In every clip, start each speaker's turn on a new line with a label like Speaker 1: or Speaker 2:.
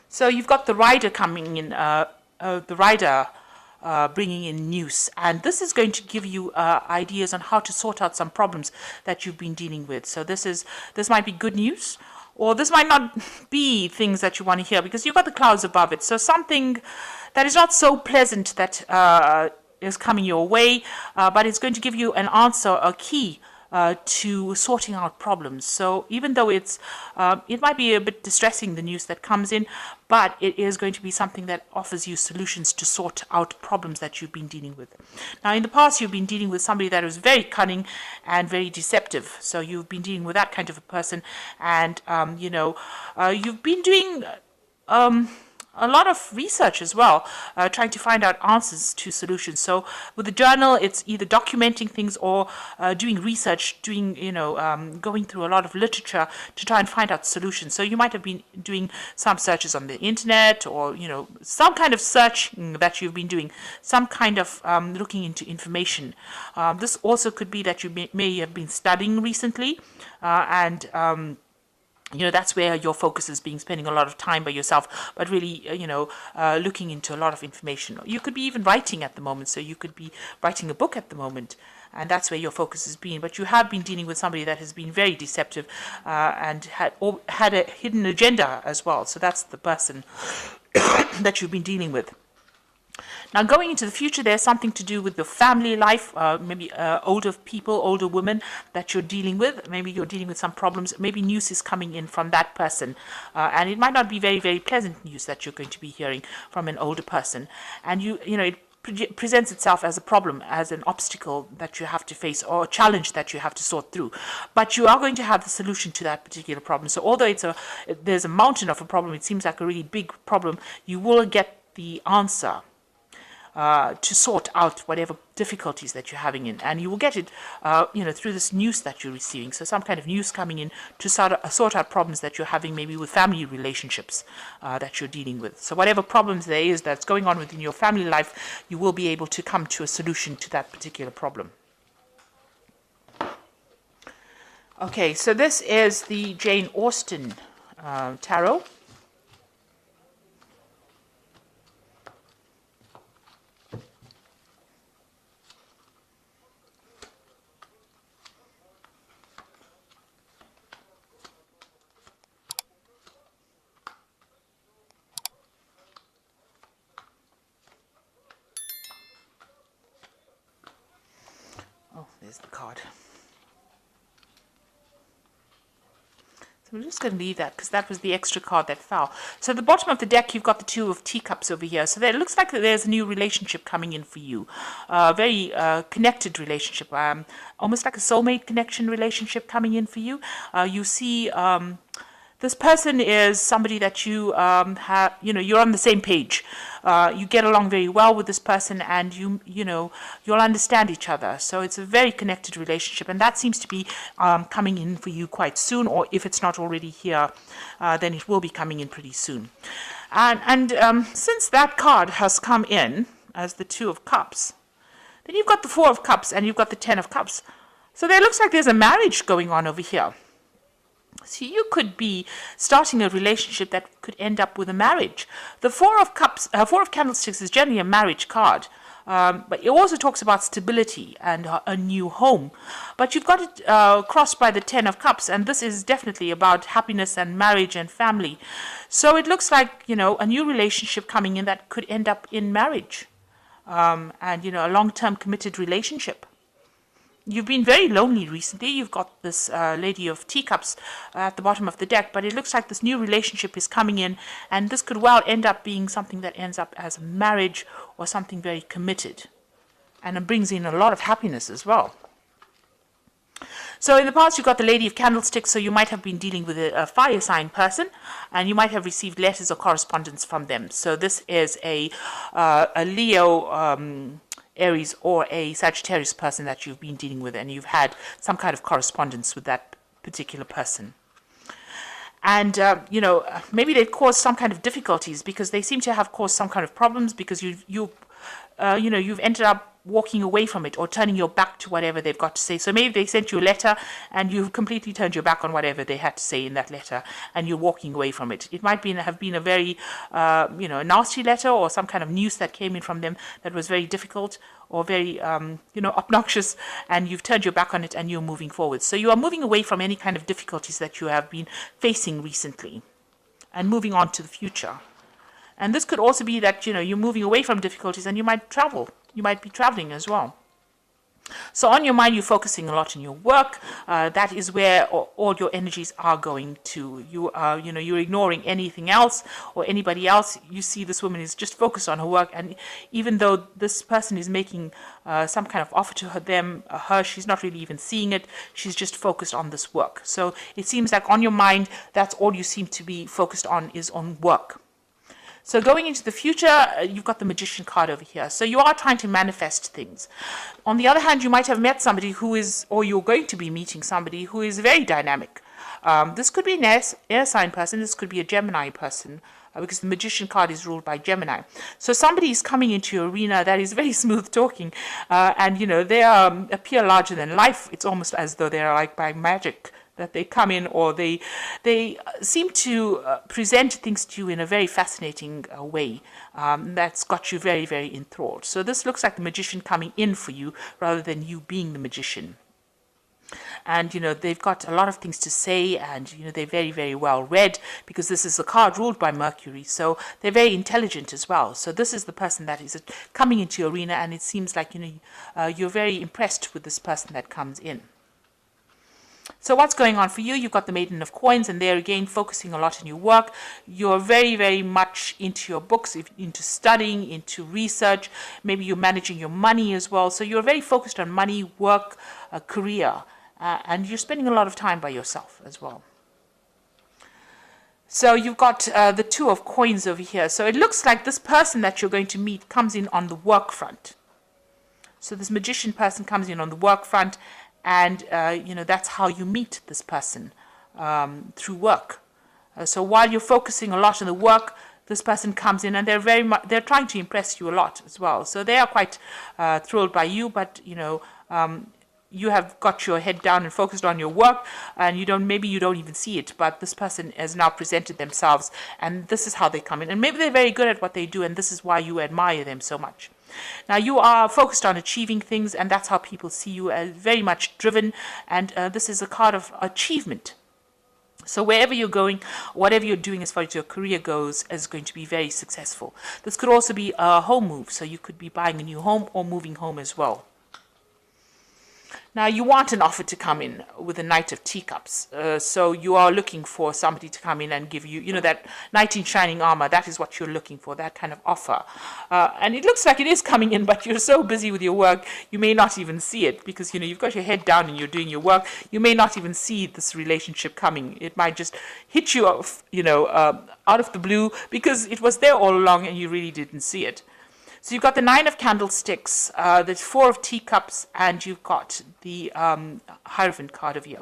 Speaker 1: So you've got the rider coming in, the rider bringing in news, and this is going to give you ideas on how to sort out some problems that you've been dealing with. So this might be good news, or this might not be things that you want to hear because you've got the clouds above it. So something that is not so pleasant that is coming your way, but it's going to give you an answer, a key to sorting out problems. So even though it might be a bit distressing, the news that comes in, but it is going to be something that offers you solutions to sort out problems that you've been dealing with. Now, in the past, you've been dealing with somebody that was very cunning and very deceptive. So you've been dealing with that kind of a person, and you've been doing a lot of research as well, trying to find out answers to solutions. So with the journal, it's either documenting things or doing research, going through a lot of literature to try and find out solutions. So you might have been doing some searches on the internet, or some kind of searching that you've been doing, some kind of looking into information. This also could be that you may have been studying recently, and that's where your focus is being, spending a lot of time by yourself, but really, looking into a lot of information. You could be even writing at the moment, so you could be writing a book at the moment, and that's where your focus has been. But you have been dealing with somebody that has been very deceptive and had a hidden agenda as well. So that's the person that you've been dealing with. Now, going into the future, there's something to do with your family life, maybe older people, older women that you're dealing with. Maybe you're dealing with some problems. Maybe news is coming in from that person. And it might not be very, very pleasant news that you're going to be hearing from an older person. And it presents itself as a problem, as an obstacle that you have to face, or a challenge that you have to sort through. But you are going to have the solution to that particular problem. So although there's a mountain of a problem, it seems like a really big problem, you will get the answer to sort out whatever difficulties that you're having in, and you will get it, through this news that you're receiving. So some kind of news coming in to sort out problems that you're having, maybe with family relationships that you're dealing with. So whatever problems there is that's going on within your family life, you will be able to come to a solution to that particular problem. Okay, so this is the Jane Austen tarot. Oh, there's the card. So we're just going to leave that because that was the extra card that fell. So at the bottom of the deck, you've got the Two of Teacups over here. So it looks like there's a new relationship coming in for you. Very connected relationship, almost like a soulmate connection relationship coming in for you. You see this person is somebody that you have, you're on the same page. You get along very well with this person, and you'll understand each other. So it's a very connected relationship, and that seems to be coming in for you quite soon. Or if it's not already here, then it will be coming in pretty soon. And since that card has come in as the Two of Cups, then you've got the Four of Cups and you've got the Ten of Cups. So there looks like there's a marriage going on over here. So you could be starting a relationship that could end up with a marriage. The Four of Candlesticks is generally a marriage card, but it also talks about stability and a new home. But you've got it crossed by the Ten of Cups, and this is definitely about happiness and marriage and family. So it looks like, a new relationship coming in that could end up in marriage, and, a long-term committed relationship. You've been very lonely recently. You've got this Lady of Teacups at the bottom of the deck, but it looks like this new relationship is coming in, and this could well end up being something that ends up as a marriage or something very committed, and it brings in a lot of happiness as well. So in the past, you've got the Lady of Candlesticks, so you might have been dealing with a fire sign person, and you might have received letters or correspondence from them. So this is a Leo, Aries, or a Sagittarius person that you've been dealing with, and you've had some kind of correspondence with that particular person. And, maybe they've caused some kind of difficulties because they seem to have caused some kind of problems because you've ended up walking away from it or turning your back to whatever they've got to say. So maybe they sent you a letter and you've completely turned your back on whatever they had to say in that letter and you're walking away from it. It might have been a very, nasty letter or some kind of news that came in from them that was very difficult or very, obnoxious, and you've turned your back on it and you're moving forward. So you are moving away from any kind of difficulties that you have been facing recently and moving on to the future. And this could also be that, you're moving away from difficulties and you might travel. You might be traveling as well. So on your mind, you're focusing a lot on your work. That is where all your energies are going to. You're ignoring anything else or anybody else. You see this woman is just focused on her work. And even though this person is making some kind of offer to her, she's not really even seeing it. She's just focused on this work. So it seems like on your mind, that's all you seem to be focused on is on work. So going into the future, you've got the Magician card over here. So you are trying to manifest things. On the other hand, you might have met somebody or you're going to be meeting somebody who is very dynamic. This could be an air sign person. This could be a Gemini person, because the Magician card is ruled by Gemini. So somebody is coming into your arena that is very smooth talking, and they appear larger than life. It's almost as though they're like by magic that they come in, or they seem to present things to you in a very fascinating way that's got you very, very enthralled. So this looks like the magician coming in for you rather than you being the magician. And, they've got a lot of things to say, and, they're very, very well read, because this is a card ruled by Mercury. So they're very intelligent as well. So this is the person that is coming into your arena, and it seems like, you're very impressed with this person that comes in. So what's going on for you? You've got the Maiden of Coins, and they're again focusing a lot on your work. You're very, very much into your books, into studying, into research. Maybe you're managing your money as well. So you're very focused on money, work, career, and you're spending a lot of time by yourself as well. So you've got the Two of Coins over here. So it looks like this person that you're going to meet comes in on the work front. So this magician person comes in on the work front, and, that's how you meet this person, through work. So while you're focusing a lot on the work, this person comes in and they're trying to impress you a lot as well. So they are quite thrilled by you, but, you have got your head down and focused on your work, and maybe you don't even see it, but this person has now presented themselves, and this is how they come in. And maybe they're very good at what they do, and this is why you admire them so much. Now, you are focused on achieving things, and that's how people see you, as very much driven, and this is a card of achievement. So wherever you're going, whatever you're doing as far as your career goes, is going to be very successful. This could also be a home move, so you could be buying a new home or moving home as well. Now, you want an offer to come in with a Knight of Teacups. So you are looking for somebody to come in and give you, that knight in shining armor. That is what you're looking for, that kind of offer. And it looks like it is coming in, but you're so busy with your work, you may not even see it, because, you've got your head down and you're doing your work. You may not even see this relationship coming. It might just hit you off, out of the blue, because it was there all along and you really didn't see it. So you've got the Nine of Candlesticks, the Four of Teacups, and you've got the Hierophant card over here.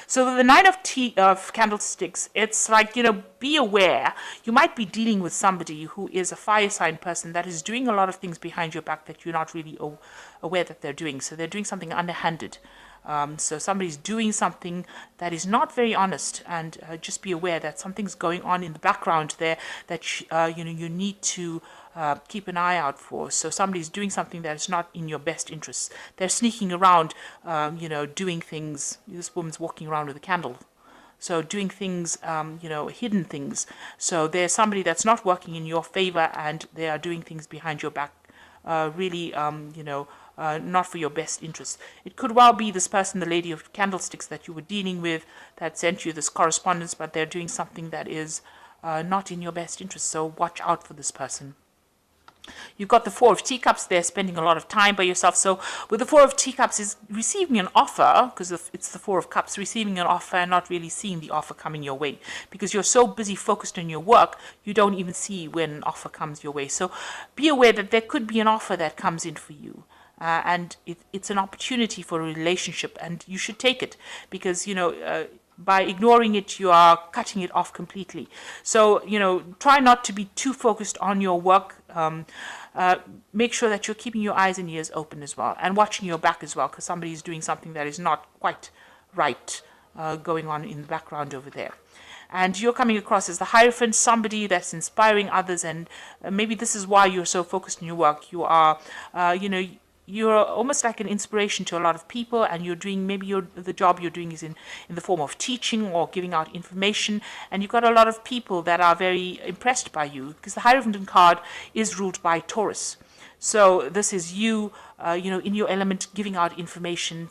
Speaker 1: So the Nine of Candlesticks, it's like, be aware. You might be dealing with somebody who is a fire sign person that is doing a lot of things behind your back that you're not really aware that they're doing. So they're doing something underhanded. So somebody's doing something that is not very honest, and just be aware that something's going on in the background there that you need to keep an eye out for. So somebody's doing something that is not in your best interests. They're sneaking around, doing things. This woman's walking around with a candle. So doing things, hidden things. So there's somebody that's not working in your favor, and they are doing things behind your back, really, not for your best interests. It could well be this person, the Lady of Candlesticks, that you were dealing with, that sent you this correspondence, but they're doing something that is not in your best interest. So watch out for this person. You've got the Four of Teacups. They're spending a lot of time by yourself. So with the Four of Teacups is receiving an offer, because it's the Four of Cups, receiving an offer and not really seeing the offer coming your way, because you're so busy focused on your work, you don't even see when an offer comes your way. So be aware that there could be an offer that comes in for you. And it's an opportunity for a relationship, and you should take it, because, by ignoring it, you are cutting it off completely. So, try not to be too focused on your work. make sure that you're keeping your eyes and ears open as well, and watching your back as well, because somebody is doing something that is not quite right going on in the background over there. And you're coming across as the Hierophant, somebody that's inspiring others, and maybe this is why you're so focused on your work. You are, you're almost like an inspiration to a lot of people, and you're doing, maybe the job you're doing is in the form of teaching or giving out information, and you've got a lot of people that are very impressed by you, because the Hierophant card is ruled by Taurus. So this is you, in your element, giving out information,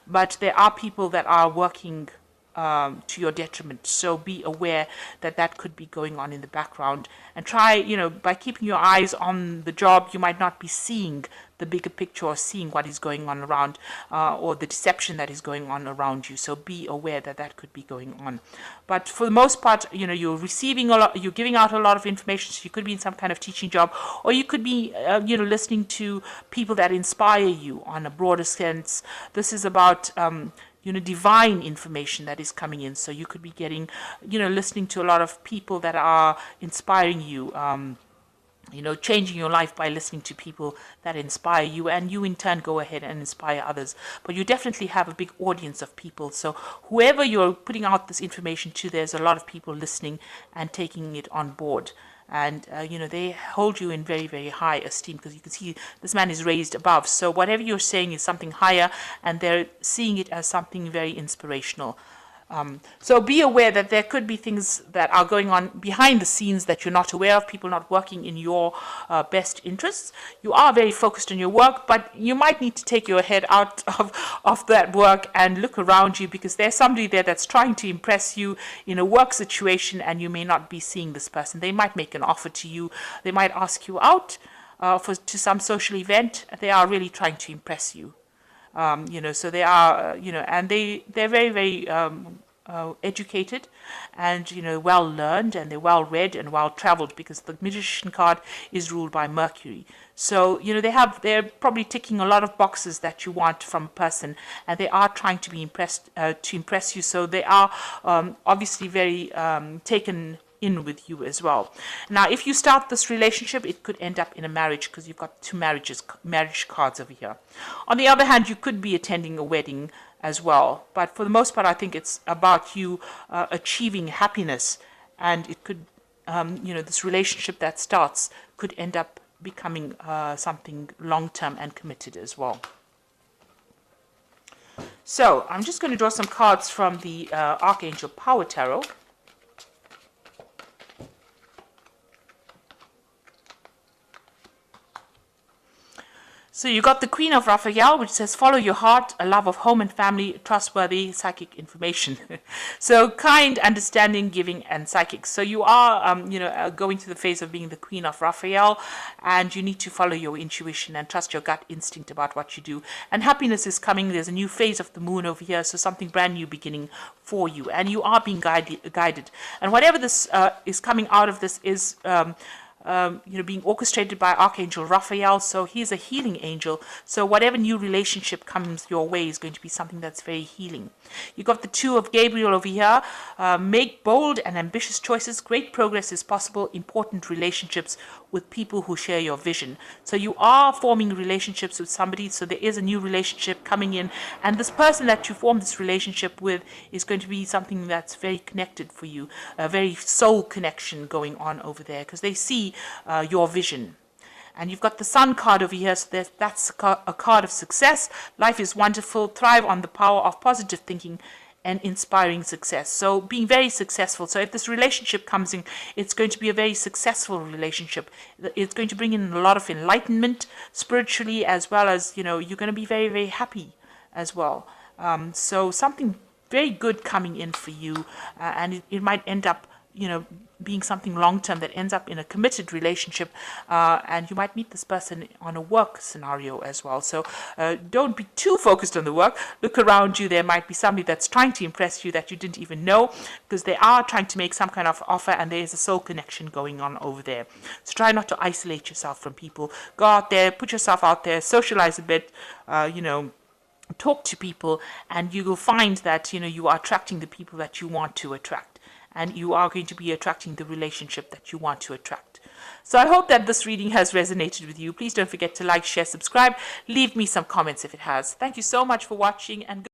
Speaker 1: but there are people that are working to your detriment. So be aware that that could be going on in the background, and try, by keeping your eyes on the job, you might not be seeing the bigger picture or seeing what is going on around, or the deception that is going on around you. So be aware that that could be going on. But for the most part, you're receiving a lot, you're giving out a lot of information. So you could be in some kind of teaching job, or you could be, listening to people that inspire you on a broader sense. This is about, divine information that is coming in. So you could be getting, listening to a lot of people that are inspiring you, changing your life by listening to people that inspire you, and you in turn go ahead and inspire others. But you definitely have a big audience of people. So whoever you're putting out this information to, there's a lot of people listening and taking it on board. And, they hold you in very, very high esteem, because you can see this man is raised above. So whatever you're saying is something higher, and they're seeing it as something very inspirational. So be aware that there could be things that are going on behind the scenes that you're not aware of, people not working in your best interests. You are very focused on your work, but you might need to take your head out of that work and look around you, because there's somebody there that's trying to impress you in a work situation, and you may not be seeing this person. They might make an offer to you. They might ask you out to some social event. They are really trying to impress you. So they are, and they're very, very educated, and well learned, and they're well read and well traveled, because the Magician card is ruled by Mercury. So they're probably ticking a lot of boxes that you want from a person, and they are trying to be impress you. So they are obviously very taken in with you as well. Now, if you start this relationship, it could end up in a marriage, because you've got two marriage cards over here. On the other hand, you could be attending a wedding as well, but for the most part, I think it's about you achieving happiness, and it could, this relationship that starts could end up becoming something long-term and committed as well. So I'm just going to draw some cards from the Archangel Power Tarot. So you got the Queen of Raphael, which says, follow your heart, a love of home and family, trustworthy psychic information. So kind, understanding, giving, and psychic. So you are, going to the phase of being the Queen of Raphael, and you need to follow your intuition and trust your gut instinct about what you do. And happiness is coming. There's a new phase of the moon over here, so something brand new beginning for you. And you are being guided. And whatever this is coming out of this is being orchestrated by Archangel Raphael. So he's a healing angel. So whatever new relationship comes your way is going to be something that's very healing. You got the Two of Gabriel over here. Make bold and ambitious choices. Great progress is possible. Important relationships with people who share your vision. So you are forming relationships with somebody. So there is a new relationship coming in. And this person that you form this relationship with is going to be something that's very connected for you. A very soul connection going on over there, because they see your vision. And you've got the Sun card over here, so that's a card of success. Life is wonderful. Thrive on the power of positive thinking and inspiring success. So being very successful. So if this relationship comes in, it's going to be a very successful relationship. It's going to bring in a lot of enlightenment spiritually, as well as, you're going to be very, very happy as well. So something very good coming in for you, and it might end up, being something long-term that ends up in a committed relationship, and you might meet this person on a work scenario as well. So don't be too focused on the work. Look around you. There might be somebody that's trying to impress you that you didn't even know, because they are trying to make some kind of offer, and there is a soul connection going on over there. So try not to isolate yourself from people. Go out there, put yourself out there, socialize a bit, talk to people, and you will find that you are attracting the people that you want to attract. and you are going to be attracting the relationship that you want to attract. So I hope that this reading has resonated with you. Please don't forget to like, share, subscribe. Leave me some comments if it has. Thank you so much for watching, and